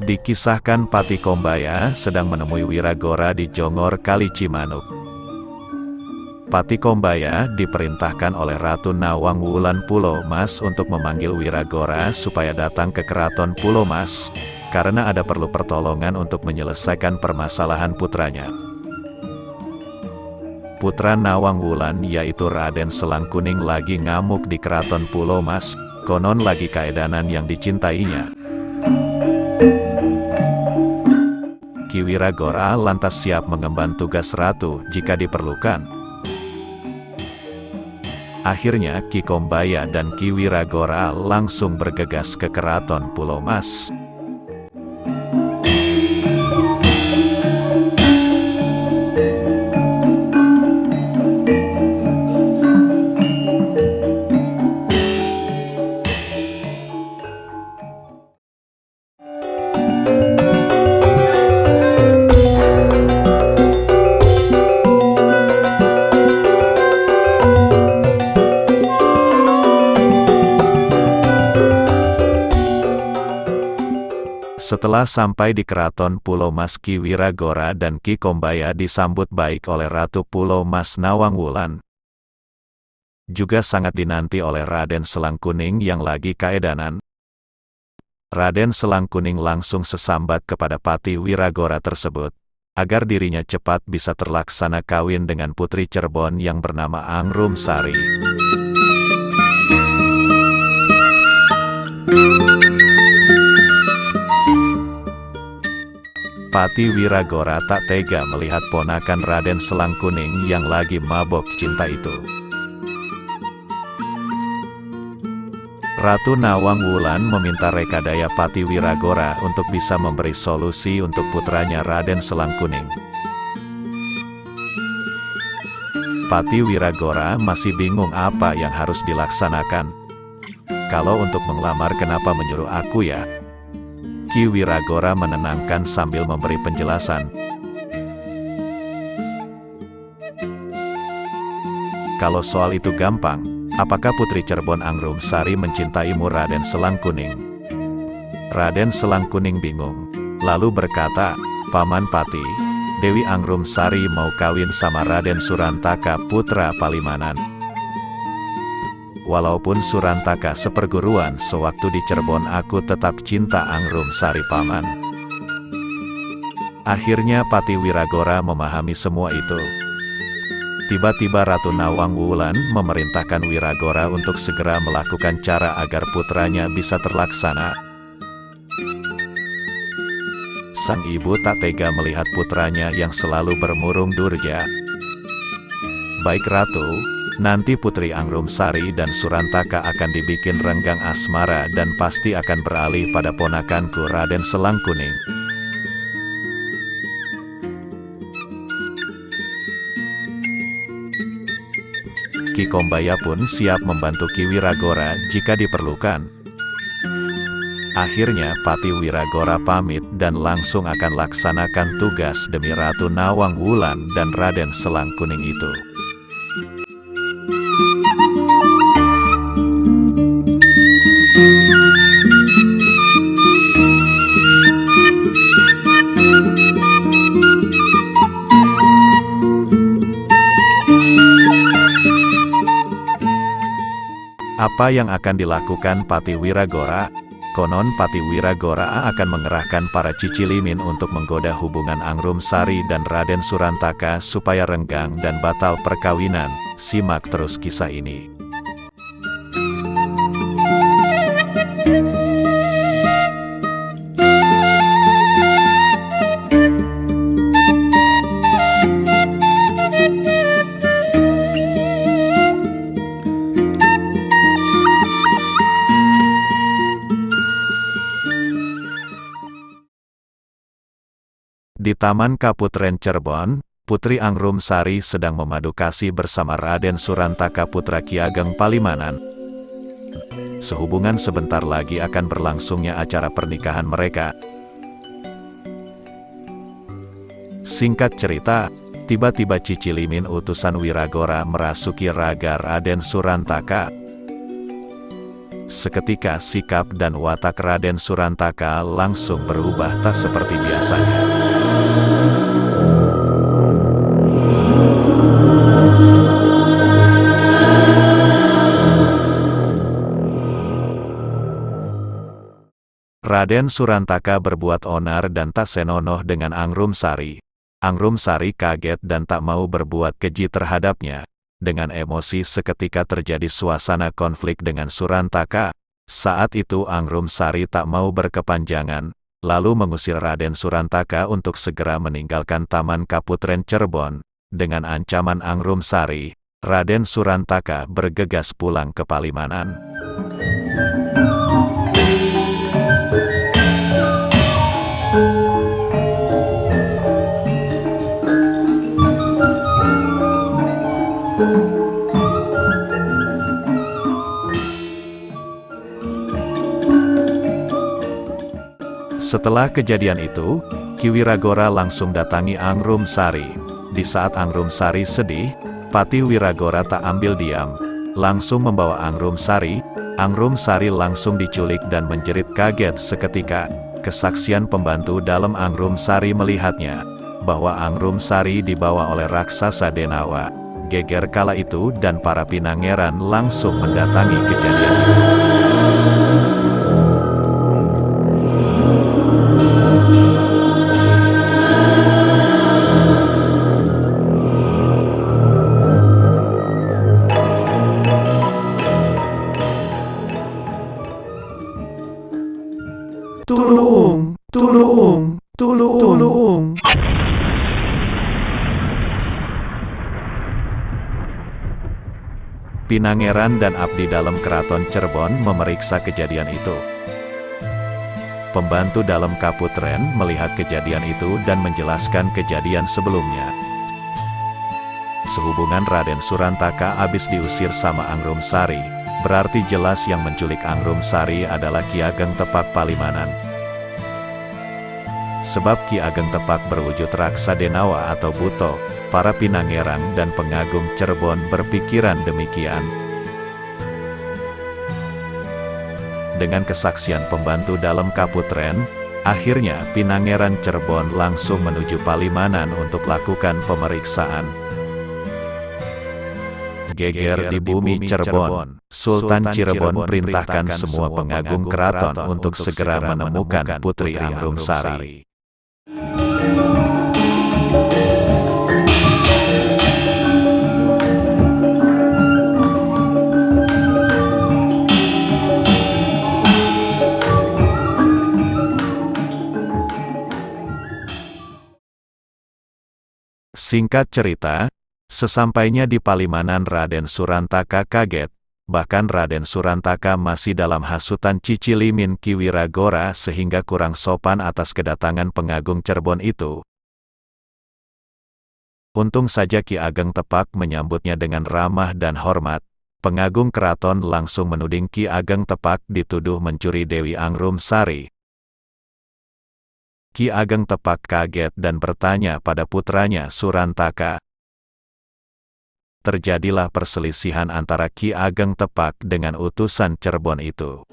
Dikisahkan Pati Kombaya sedang menemui Wiragora di Jongor Kali Cimanuk. Pati Kombaya diperintahkan oleh Ratu Nawang Wulan Pulau Mas untuk memanggil Wiragora supaya datang ke keraton Pulau Mas, karena ada perlu pertolongan untuk menyelesaikan permasalahan putranya. Putra Nawang Wulan yaitu Raden Selangkuning lagi ngamuk di keraton Pulau Mas, konon lagi kaedanan yang dicintainya. Ki Wiragora lantas siap mengemban tugas ratu jika diperlukan. Akhirnya Ki Kombaya dan Ki Wiragora langsung bergegas ke keraton Pulau Mas. Setelah sampai di keraton Pulau Mas, Ki Wiragora dan Ki Kombaya disambut baik oleh Ratu Pulau Mas Nawang Wulan. Juga sangat dinanti oleh Raden Selangkuning yang lagi kaedanan. Raden Selangkuning langsung sesambat kepada Pati Wiragora tersebut, agar dirinya cepat bisa terlaksana kawin dengan putri Cirebon yang bernama Angrum Sari. Pati Wiragora tak tega melihat ponakan Raden Selangkuning yang lagi mabok cinta itu. Ratu Nawang Wulan meminta rekadaya Pati Wiragora untuk bisa memberi solusi untuk putranya Raden Selangkuning. Pati Wiragora masih bingung apa yang harus dilaksanakan. Kalau untuk melamar kenapa menyuruh aku ya? Ki Wiragora menenangkan sambil memberi penjelasan. Kalau soal itu gampang, apakah putri Cirebon Angrum Sari mencintaimu Raden Selangkuning? Raden Selangkuning bingung, lalu berkata, Paman Pati, Dewi Angrum Sari mau kawin sama Raden Surantaka putra Palimanan. Walaupun Surantaka seperguruan sewaktu di Cirebon, aku tetap cinta Angrum Sari Paman. Akhirnya Pati Wiragora memahami semua itu. Tiba-tiba Ratu Nawang Wulan memerintahkan Wiragora untuk segera melakukan cara agar putranya bisa terlaksana. Sang ibu tak tega melihat putranya yang selalu bermurung durja. Baik Ratu, nanti Putri Angrum Sari dan Surantaka akan dibikin renggang asmara dan pasti akan beralih pada ponakanku Raden Selangkuning. Ki Kombaya pun siap membantu Ki Wiragora jika diperlukan. Akhirnya Pati Wiragora pamit dan langsung akan laksanakan tugas demi Ratu Nawang Wulan dan Raden Selangkuning itu. Apa yang akan dilakukan Pati Wiragora? Konon Pati Wiragora akan mengerahkan para cicilimin untuk menggoda hubungan Angrum Sari dan Raden Surantaka supaya renggang dan batal perkawinan. Simak terus kisah ini. Di Taman Kaputren Cirebon, Putri Angrum Sari sedang memadu kasih bersama Raden Surantaka putra Ki Ageng Palimanan. Sehubungan sebentar lagi akan berlangsungnya acara pernikahan mereka. Singkat cerita, tiba-tiba Cicilimin utusan Wiragora merasuki raga Raden Surantaka. Seketika sikap dan watak Raden Surantaka langsung berubah tak seperti biasanya. Raden Surantaka berbuat onar dan tak senonoh dengan Angrumsari. Angrumsari kaget dan tak mau berbuat keji terhadapnya. Dengan emosi seketika terjadi suasana konflik dengan Surantaka. Saat itu Angrumsari tak mau berkepanjangan, lalu mengusir Raden Surantaka untuk segera meninggalkan Taman Kaputren Cirebon. Dengan ancaman Angrumsari, Raden Surantaka bergegas pulang ke Palimanan. Setelah kejadian itu, Ki Wiragora langsung datangi Angrumsari. Di saat Angrumsari sedih, Pati Wiragora tak ambil diam, langsung membawa Angrumsari. Angrumsari langsung diculik dan menjerit kaget seketika. Kesaksian pembantu dalam Angrumsari melihatnya, bahwa Angrumsari dibawa oleh raksasa Denawa. Geger kala itu dan para Pinangeran langsung mendatangi kejadian itu. Tulung, tulung, tulung, tulung. Pinangeran dan abdi dalam keraton Cirebon memeriksa kejadian itu. Pembantu dalam Kaputren melihat kejadian itu dan menjelaskan kejadian sebelumnya. Sehubungan Raden Surantaka habis diusir sama Angrumsari, berarti jelas yang menculik Angrumsari adalah Ki Ageng Tepak Palimanan. Sebab Ki Ageng Tepak berwujud raksa Denawa atau Buto, para Pinangeran dan pengagung Cirebon berpikiran demikian. Dengan kesaksian pembantu dalam Kaputren, akhirnya Pinangeran Cirebon langsung menuju Palimanan untuk lakukan pemeriksaan. Geger di bumi Cirebon, Sultan Cirebon perintahkan semua pengagung keraton untuk segera menemukan Putri Angrumsari. Singkat cerita, sesampainya di Palimanan Raden Surantaka kaget, bahkan Raden Surantaka masih dalam hasutan Cicilimin Ki Wiragora sehingga kurang sopan atas kedatangan pengagung Cirebon itu. Untung saja Ki Ageng Tepak menyambutnya dengan ramah dan hormat. Pengagung keraton langsung menuding Ki Ageng Tepak dituduh mencuri Dewi Angrumsari. Ki Ageng Tepak kaget dan bertanya pada putranya Surantaka. Terjadilah perselisihan antara Ki Ageng Tepak dengan utusan Cirebon itu.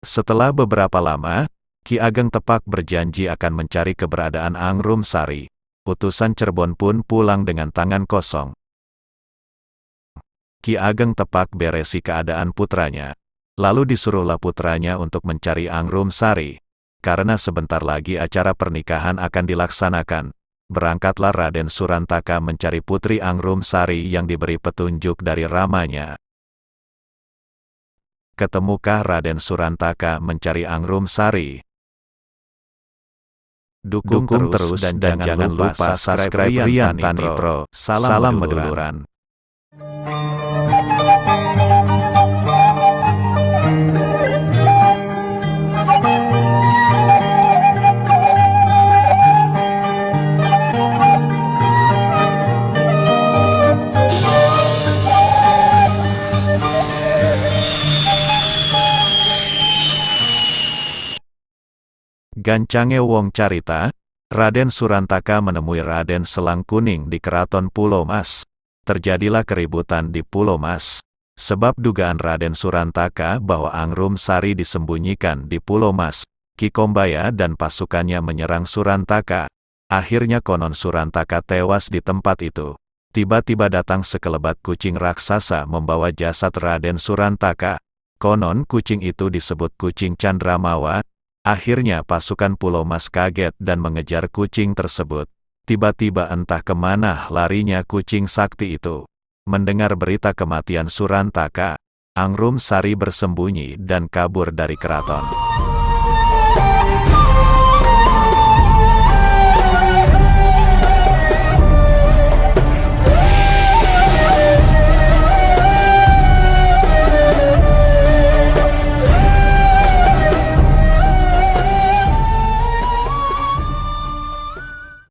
Setelah beberapa lama, Ki Ageng Tepak berjanji akan mencari keberadaan Angrumsari. Utusan Cirebon pun pulang dengan tangan kosong. Ki Ageng Tepak beresi keadaan putranya. Lalu disuruhlah putranya untuk mencari Angrumsari. Karena sebentar lagi acara pernikahan akan dilaksanakan. Berangkatlah Raden Surantaka mencari Putri Angrumsari yang diberi petunjuk dari ramanya. Ketemukah Raden Surantaka mencari Angrumsari? Dukung terus dan jangan lupa subscribe Rian Tani Pro. Salam meduluran. Gancange wong carita, Raden Surantaka menemui Raden Selang Kuning di Keraton Pulau Mas. Terjadilah keributan di Pulau Mas. Sebab dugaan Raden Surantaka bahwa Angrum Sari disembunyikan di Pulau Mas, Ki Kombaya dan pasukannya menyerang Surantaka. Akhirnya konon Surantaka tewas di tempat itu. Tiba-tiba datang sekelebat kucing raksasa membawa jasad Raden Surantaka. Konon kucing itu disebut kucing Candramawa. Akhirnya pasukan Pulau Mas kaget dan mengejar kucing tersebut. Tiba-tiba entah kemana larinya kucing sakti itu. Mendengar berita kematian Surantaka, Angrum Sari bersembunyi dan kabur dari keraton.